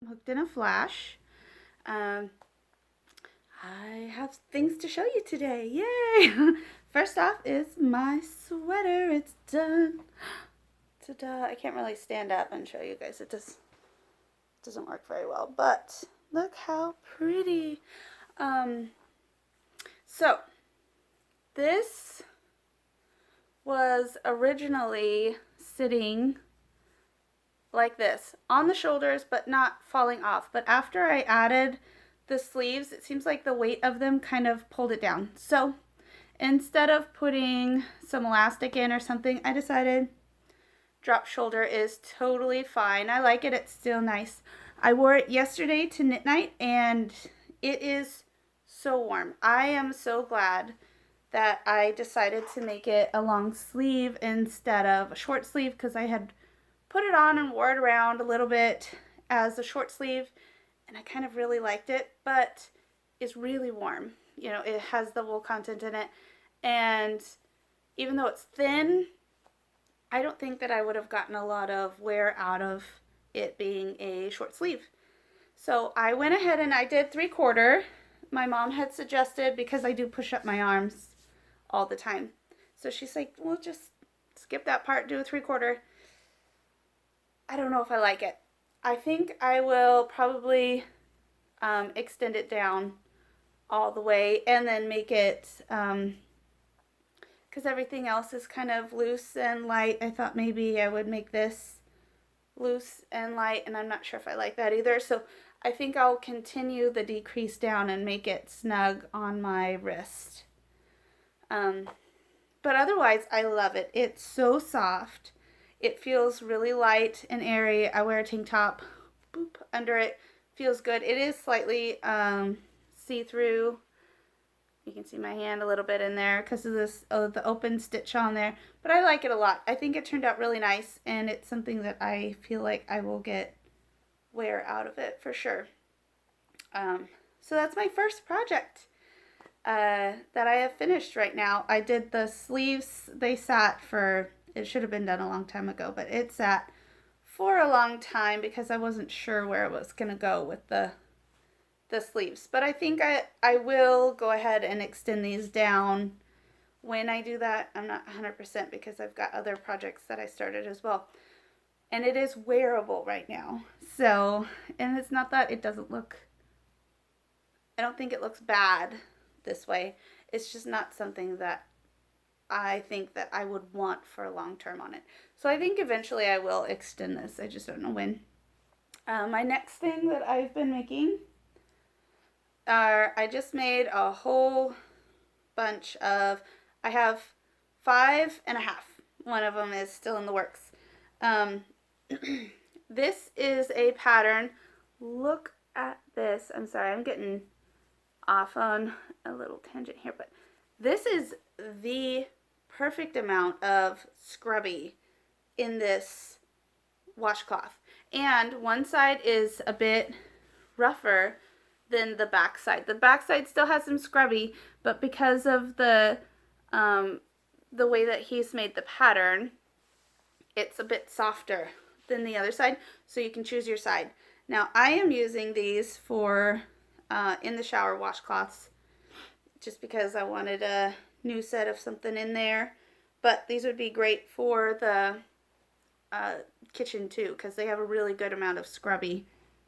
Hooked in a flash. Um, I have things to show you today. Yay! First off is my sweater. It's done. Ta-da! I can't really stand up and show you guys. It just doesn't work very well. But look how pretty. Um, so this was originally sitting like this on the shoulders but not falling off. But after I added the sleeves, it seems like the weight of them kind of pulled it down. So instead of putting some elastic in or something, I decided drop shoulder is totally fine. I like it. It's still nice. I wore it yesterday to knit night and it is so warm. I am so glad that I decided to make it a long sleeve instead of a short sleeve because I had put it on and wore it around a little bit as a short sleeve and I kind of really liked it, but it's really warm. You know, it has the wool content in it, and even though it's thin, I don't think that I would have gotten a lot of wear out of it being a short sleeve. So I went ahead and I did 3/4. My mom had suggested, because I do push up my arms all the time. So she's like, well, just skip that part, do a 3/4. I don't know if I like it. I think I will probably extend it down all the way and then make it, because everything else is kind of loose and light. I thought maybe I would make this loose and light, and I'm not sure if I like that either. So I think I'll continue the decrease down and make it snug on my wrist. Um, but otherwise, I love it. It's so soft. It feels really light and airy. I wear a tank top, boop, under it. Feels good. It is slightly see-through. You can see my hand a little bit in there because of this the open stitch on there. But I like it a lot. I think it turned out really nice, and it's something that I feel like I will get wear out of it for sure. So that's my first project that I have finished right now. I did the sleeves. They sat for, it should have been done a long time ago, but it sat for a long time because I wasn't sure where it was going to go with the sleeves. But I think I will go ahead and extend these down when I do that. I'm not 100% because I've got other projects that I started as well. And it is wearable right now. So, and it's not that it doesn't look, I don't think it looks bad this way. It's just not something that I think that I would want for a long term on it. So I think eventually I will extend this. I just don't know when. My next thing that I've been making are, I just made a whole bunch of, I have 5.5. One of them is still in the works. Um, this is a pattern. Look at this. I'm sorry, I'm getting off on a little tangent here, but this is the perfect amount of scrubby in this washcloth. And one side is a bit rougher than the back side. The back side still has some scrubby, but because of the way that he's made the pattern, it's a bit softer than the other side, so you can choose your side. Now I am using these for in the shower washcloths just because I wanted a new set of something in there, but these would be great for the kitchen too because they have a really good amount of scrubby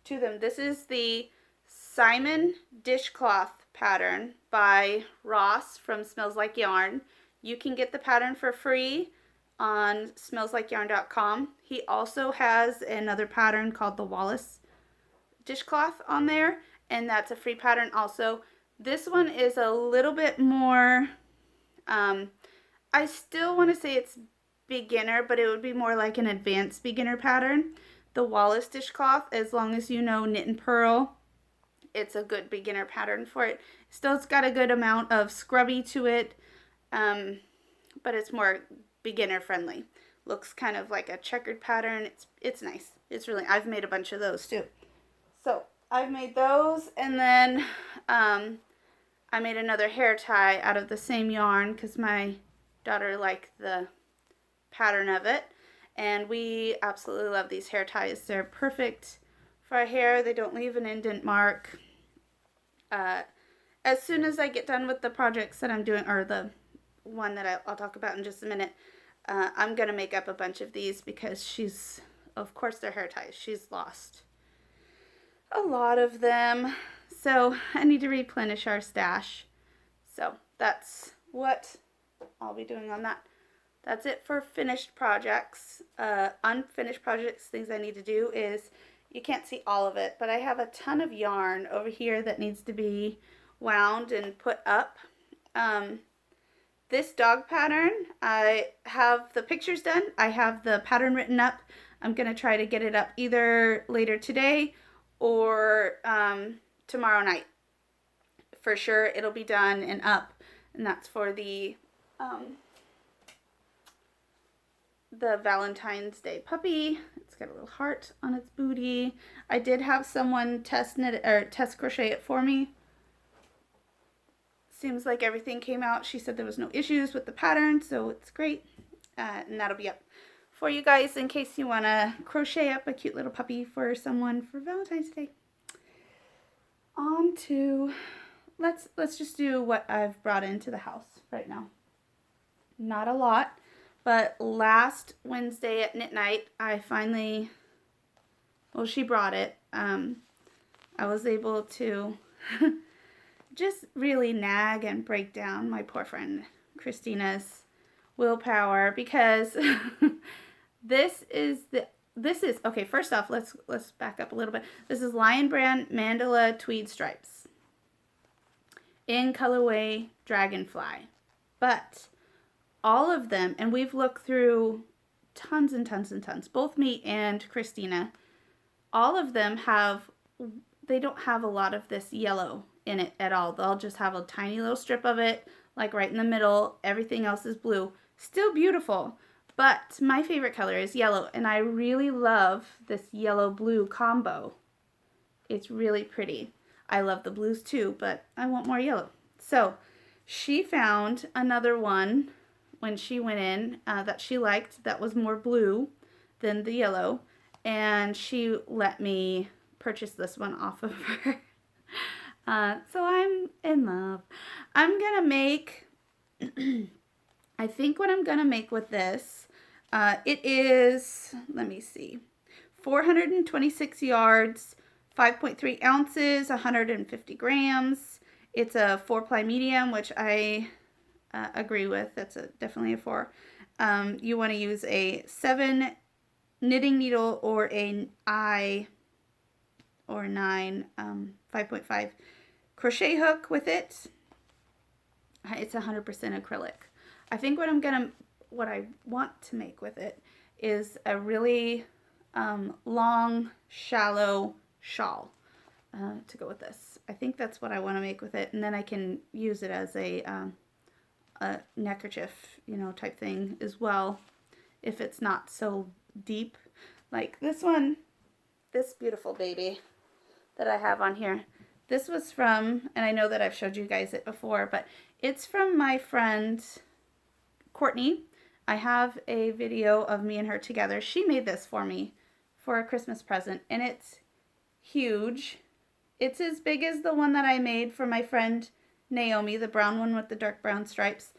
to them. This is the Simon dishcloth pattern by Ross from Smells Like Yarn. You can get the pattern for free on smellslikeyarn.com. He also has another pattern called the Wallace dishcloth on there, and that's a free pattern also. This one is a little bit more, I still want to say it's beginner, but it would be more like an advanced beginner pattern. The Wallace dishcloth, as long as you know knit and purl, it's a good beginner pattern for it. Still, it's got a good amount of scrubby to it, but it's more beginner friendly. Looks kind of like a checkered pattern. It's nice. It's really, I've made a bunch of those too. So I've made those, and then I made another hair tie out of the same yarn because my daughter liked the pattern of it, and we absolutely love these hair ties. They're perfect for our hair. They don't leave an indent mark. As soon as I get done with the projects that I'm doing, or the one that I'll talk about in just a minute, I'm going to make up a bunch of these because she's, of course, they're hair ties. She's lost a lot of them. So I need to replenish our stash. So that's what I'll be doing on that. That's it for finished projects. Unfinished projects, things I need to do is, you can't see all of it, but I have a ton of yarn over here that needs to be wound and put up. This dog pattern, I have the pictures done. I have the pattern written up. I'm going to try to get it up either later today or tomorrow night. For sure, it'll be done and up. And that's for the Valentine's Day puppy. It's got a little heart on its booty. I did have someone test crochet it for me. Seems like everything came out. She said there was no issues with the pattern, so it's great. And that'll be up for you guys in case you want to crochet up a cute little puppy for someone for Valentine's Day. On to, let's just do what I've brought into the house right now. Not a lot, but last Wednesday at knit night, I finally, well, she brought it. I was able to just really nag and break down my poor friend Christina's willpower, because this is okay, first off, let's back up a little bit. This is Lion Brand Mandala Tweed Stripes in colorway Dragonfly. But all of them, and we've looked through tons and tons and tons, both me and Christina, all of them they don't have a lot of this yellow in it at all. They'll just have a tiny little strip of it, like right in the middle. Everything else is blue. Still beautiful, but my favorite color is yellow, and I really love this yellow-blue combo. It's really pretty. I love the blues too, but I want more yellow. So she found another one when she went in that she liked that was more blue than the yellow, and she let me purchase this one off of her. So I'm in love. I'm gonna make, I think what I'm gonna make with this, it is, let me see, 426 yards, 5.3 ounces, 150 grams. It's a 4-ply medium, which I agree with. That's definitely a 4. You want to use a 7 knitting needle or an I or 9 5.5 crochet hook with it. It's 100% acrylic. I think what I want to make with it is a really long, shallow shawl to go with this. I think that's what I want to make with it, and then I can use it as a neckerchief, type thing as well, if it's not so deep. Like this one, this beautiful baby that I have on here. This was from, and I know that I've showed you guys it before, but it's from my friend Courtney. I have a video of me and her together. She made this for me for a Christmas present, and it's huge. It's as big as the one that I made for my friend Naomi, the brown one with the dark brown stripes.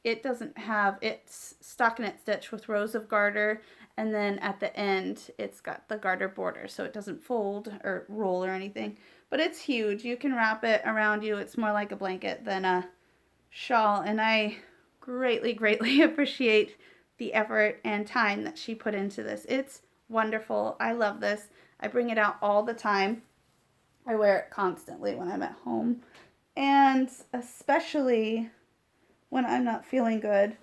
It doesn't have, it's stockinette stitch with rows of garter, and then at the end it's got the garter border, so it doesn't fold or roll or anything. But it's huge. You can wrap it around you. It's more like a blanket than a shawl, and I greatly, greatly appreciate the effort and time that she put into this. It's wonderful. I love this. I bring it out all the time. I wear it constantly when I'm at home, and especially when I'm not feeling good.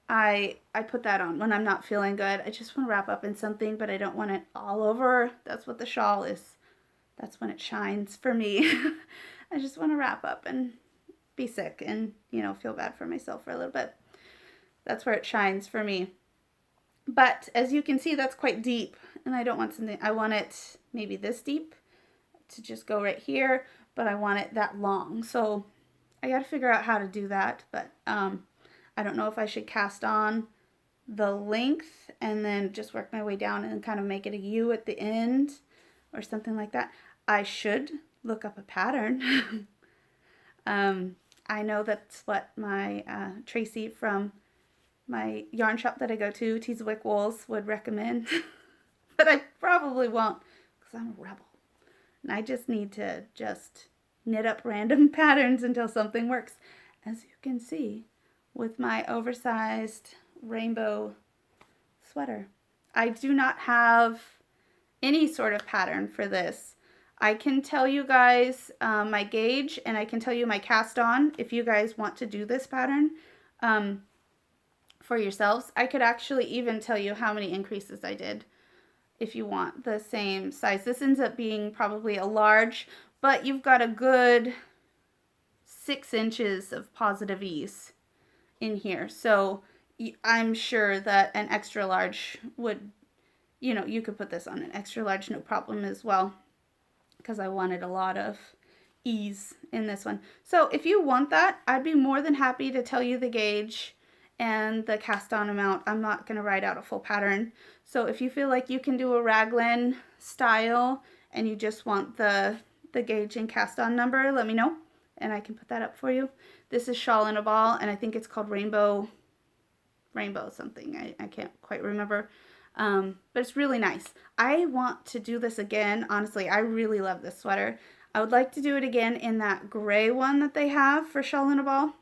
I put that on when I'm not feeling good. I just want to wrap up in something, but I don't want it all over. That's what the shawl is. That's when it shines for me. I just want to wrap up and be sick and, feel bad for myself for a little bit. That's where it shines for me. But as you can see, that's quite deep, and I don't want something, I want it maybe this deep to just go right here, but I want it that long. So I got to figure out how to do that, but I don't know if I should cast on the length and then just work my way down and kind of make it a U at the end or something like that. I should look up a pattern. I know that's what my Tracy from my yarn shop that I go to, Teasawick Wools, would recommend. But I probably won't because I'm a rebel. And I just need to just knit up random patterns until something works. As you can see with my oversized rainbow sweater. I do not have any sort of pattern for this. I can tell you guys my gauge, and I can tell you my cast on if you guys want to do this pattern for yourselves. I could actually even tell you how many increases I did if you want the same size. This ends up being probably a large, but you've got a good 6 inches of positive ease in here. So I'm sure that an extra large would, you know, you could put this on an extra large, no problem as well, because I wanted a lot of ease in this one. So if you want that, I'd be more than happy to tell you the gauge and the cast on amount. I'm not going to write out a full pattern. So if you feel like you can do a raglan style and you just want the gauge and cast on number, let me know and I can put that up for you. This is Shawl in a Ball, and I think it's called Rainbow something. I can't quite remember. But it's really nice. I want to do this again. Honestly, I really love this sweater. I would like to do it again in that gray one that they have for Shawl in a Ball.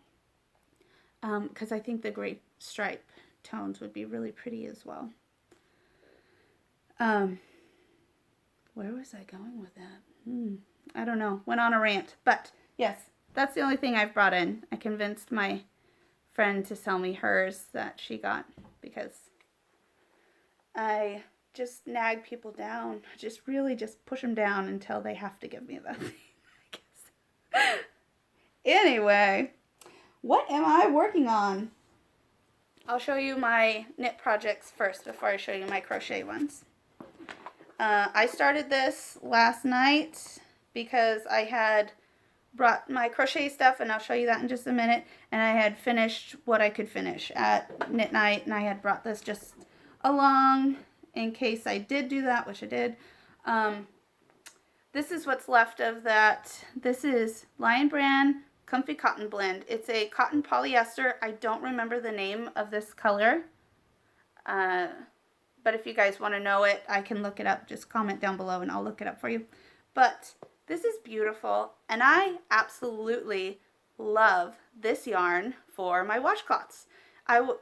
Because I think the gray stripe tones would be really pretty as well. Where was I going with that? I don't know. Went on a rant. But yes, that's the only thing I've brought in. I convinced my friend to sell me hers that she got because I just nag people down. Just really just push them down until they have to give me that thing, I guess. Anyway, what am I working on? I'll show you my knit projects first before I show you my crochet ones. I started this last night because I had brought my crochet stuff, and I'll show you that in just a minute, and I had finished what I could finish at knit night, and I had brought this just along in case I did do that, which I did. This is what's left of that. This is Lion Brand Comfy Cotton Blend. It's a cotton polyester. I don't remember the name of this color, but if you guys want to know it, I can look it up. Just comment down below and I'll look it up for you. But this is beautiful, and I absolutely love this yarn for my washcloths.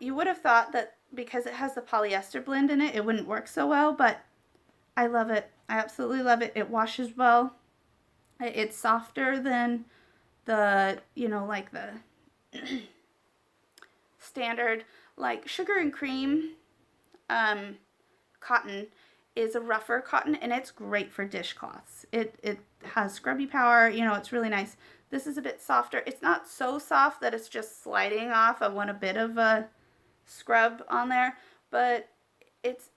You would have thought that because it has the polyester blend in it, it wouldn't work so well, but I love it. I absolutely love it. It washes well. It's softer than the, you know, like the standard, like Sugar and Cream cotton is a rougher cotton, and it's great for dishcloths. It has scrubby power, you know, it's really nice. This is a bit softer. It's not so soft that it's just sliding off. I want a bit of a scrub on there, but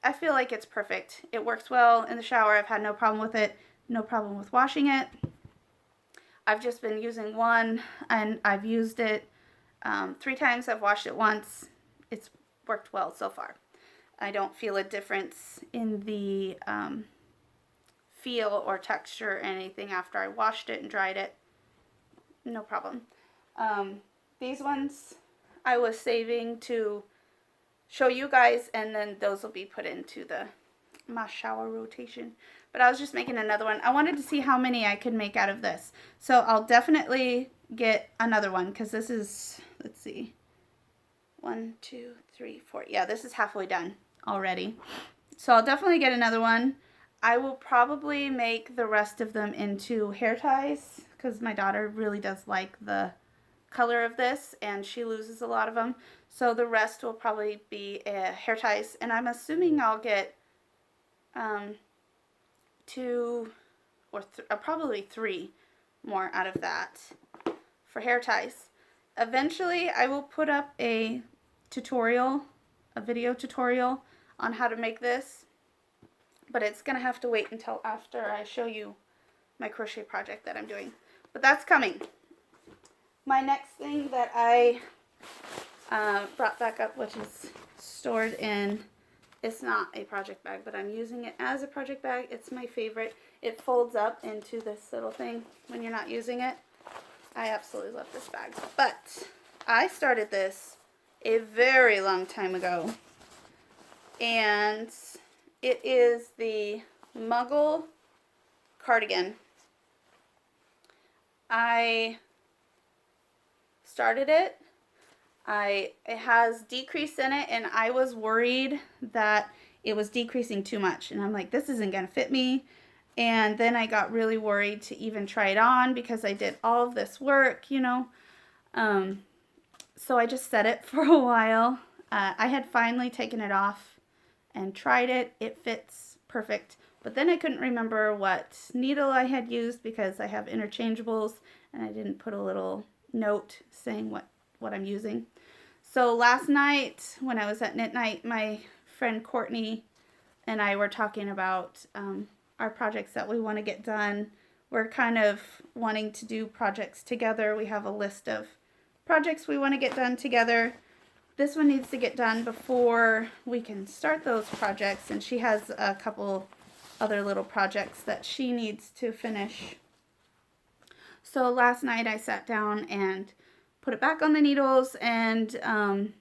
I feel like it's perfect. It works well in the shower. I've had no problem with it, no problem with washing it. I've just been using one, and I've used it 3 times. I've washed it once. It's worked well so far. I don't feel a difference in the feel or texture or anything after I washed it and dried it. No problem. These ones I was saving to show you guys, and then those will be put into my shower rotation. But I was just making another one. I wanted to see how many I could make out of this. So I'll definitely get another one, because this is, let's see, 1, 2, 3, 4. Yeah, this is halfway done already. So I'll definitely get another one. I will probably make the rest of them into hair ties, because my daughter really does like the color of this, and she loses a lot of them. So the rest will probably be hair ties, and I'm assuming I'll get 2 or probably 3 more out of that for hair ties. Eventually I will put up a video tutorial on how to make this, but it's gonna have to wait until after I show you my crochet project that I'm doing. But that's coming. My next thing that I brought back up, which is stored in, it's not a project bag, but I'm using it as a project bag. It's my favorite. It folds up into this little thing when you're not using it. I absolutely love this bag. But I started this a very long time ago. And it is the Muggle cardigan. I started it. It has decrease in it, and I was worried that it was decreasing too much. And I'm like, this isn't going to fit me. And then I got really worried to even try it on because I did all of this work, you know. So I just set it for a while. I had finally taken it off and tried it. It fits perfect. But then I couldn't remember what needle I had used because I have interchangeables and I didn't put a little note saying what I'm using. So last night when I was at knit night, my friend Courtney and I were talking about our projects that we want to get done. We're kind of wanting to do projects together. We have a list of projects we want to get done together. This one needs to get done before we can start those projects, and she has a couple other little projects that she needs to finish. So last night I sat down and put it back on the needles and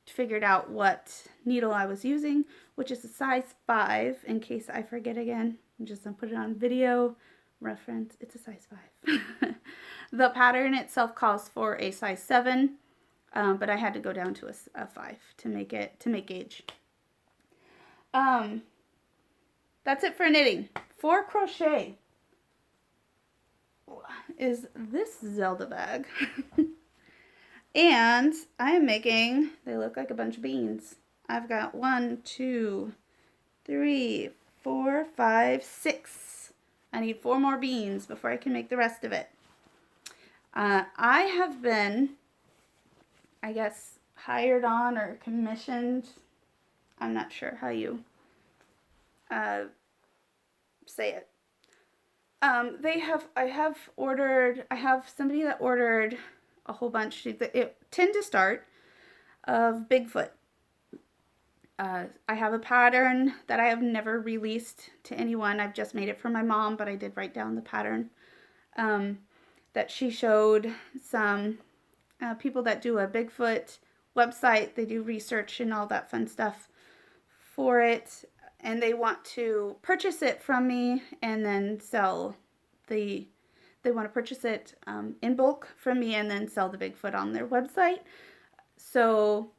figured out what needle I was using, which is a size 5, in case I forget again. I'm just going to put it on video reference. It's a size 5. The pattern itself calls for a size 7, but I had to go down to a 5 to make gauge. That's it for knitting. For crochet is this Zelda bag. And I am making, they look like a bunch of beans. I've got 1, 2, 3, 4, 5, 6. I need 4 more beans before I can make the rest of it. I have been, I guess, hired on or commissioned. I'm not sure how you say it. I have somebody that ordered a whole bunch, 10 to start, of Bigfoot. I have a pattern that I have never released to anyone. I've just made it for my mom, but I did write down the pattern that she showed some people that do a Bigfoot website. They do research and all that fun stuff for it, and they want to purchase it from me and then sell they want to purchase it in bulk from me and then sell the Bigfoot on their website. So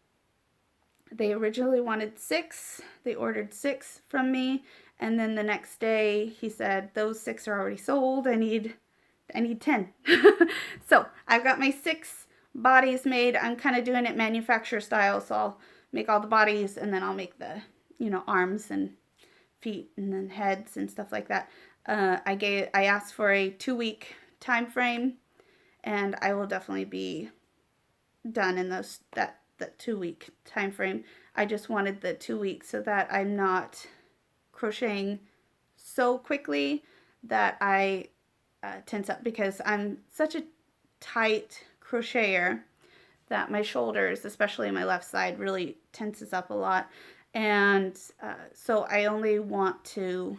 they originally wanted 6. They ordered 6 from me, and then the next day he said, those 6 are already sold. I need 10. So I've got my 6 bodies made. I'm kind of doing it manufacturer style, so I'll make all the bodies and then I'll make the, arms and feet and then heads and stuff like that. I asked for a 2-week time frame, and I will definitely be done in that 2-week time frame. I just wanted the 2 weeks so that I'm not crocheting so quickly that I tense up, because I'm such a tight crocheter that my shoulders, especially my left side, really tenses up a lot. And so I only want to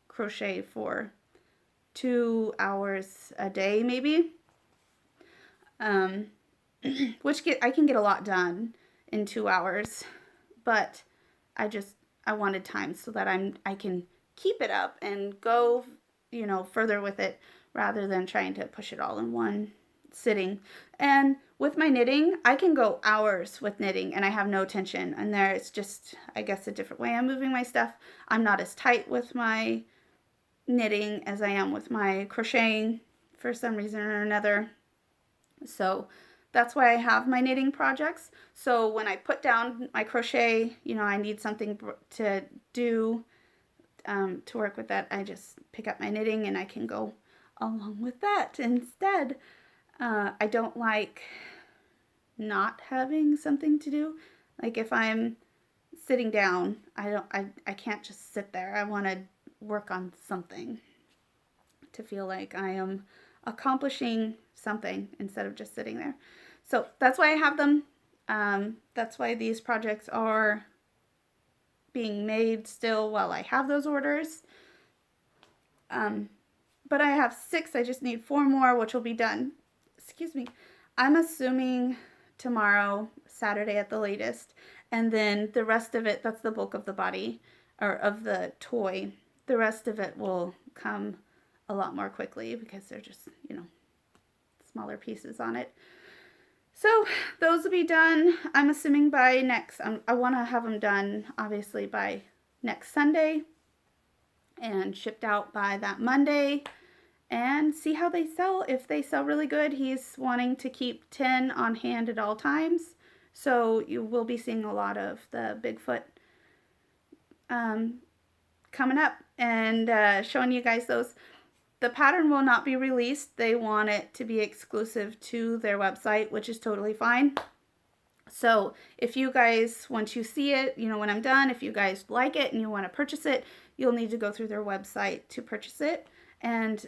crochet for 2 hours a day, maybe. Which I can get a lot done in 2 hours, but I wanted time so that I can keep it up and go, further with it rather than trying to push it all in one sitting. And with my knitting, I can go hours with knitting and I have no tension. And there it's just, I guess, a different way I'm moving my stuff. I'm not as tight with my knitting as I am with my crocheting for some reason or another. So that's why I have my knitting projects. So when I put down my crochet, I need something to do to work with that. I just pick up my knitting and I can go along with that instead. I don't like not having something to do. Like if I'm sitting down, I can't just sit there. I want to work on something to feel like I am accomplishing something instead of just sitting there. So that's why I have them. That's why these projects are being made still while I have those orders. But I have 6. I just need 4 more, which will be done. Excuse me. I'm assuming tomorrow, Saturday at the latest. And then the rest of it, that's the bulk of the body, or of the toy. The rest of it will come a lot more quickly because they're just, smaller pieces on it. So those will be done, I'm assuming by next, I want to have them done, obviously, by next Sunday and shipped out by that Monday, and see how they sell. If they sell really good, he's wanting to keep 10 on hand at all times. So you will be seeing a lot of the Bigfoot coming up and showing you guys those. The pattern will not be released. They want it to be exclusive to their website, which is totally fine. So if you guys, once you see it, when I'm done, if you guys like it and you want to purchase it, you'll need to go through their website to purchase it. And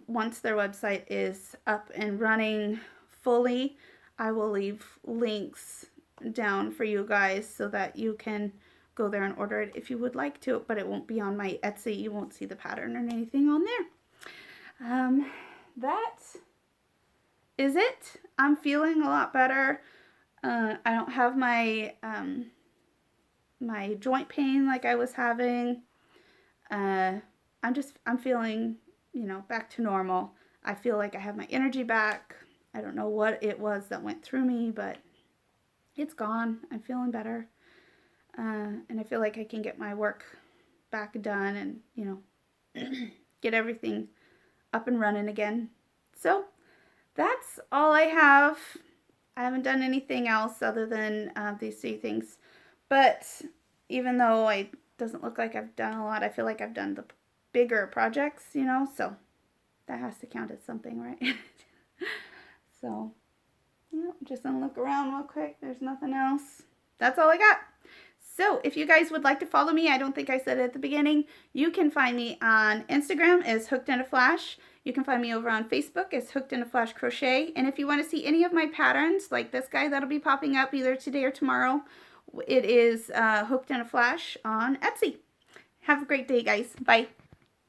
once their website is up and running fully, I will leave links down for you guys so that you can go there and order it if you would like to, but it won't be on my Etsy. You won't see the pattern or anything on there. That is it. I'm feeling a lot better. I don't have my my joint pain like I was having. I'm feeling, back to normal. I feel like I have my energy back. I don't know what it was that went through me, but it's gone. I'm feeling better. And I feel like I can get my work back done and, get everything up and running again. So that's all I have. I haven't done anything else other than these 3 things. But even though it doesn't look like I've done a lot, I feel like I've done the bigger projects, so that has to count as something, right? So, just gonna look around real quick. There's nothing else. That's all I got. So if you guys would like to follow me, I don't think I said it at the beginning, you can find me on Instagram as Hooked in a Flash. You can find me over on Facebook as Hooked in a Flash Crochet. And if you want to see any of my patterns, like this guy that'll be popping up either today or tomorrow, it is Hooked in a Flash on Etsy. Have a great day, guys. Bye.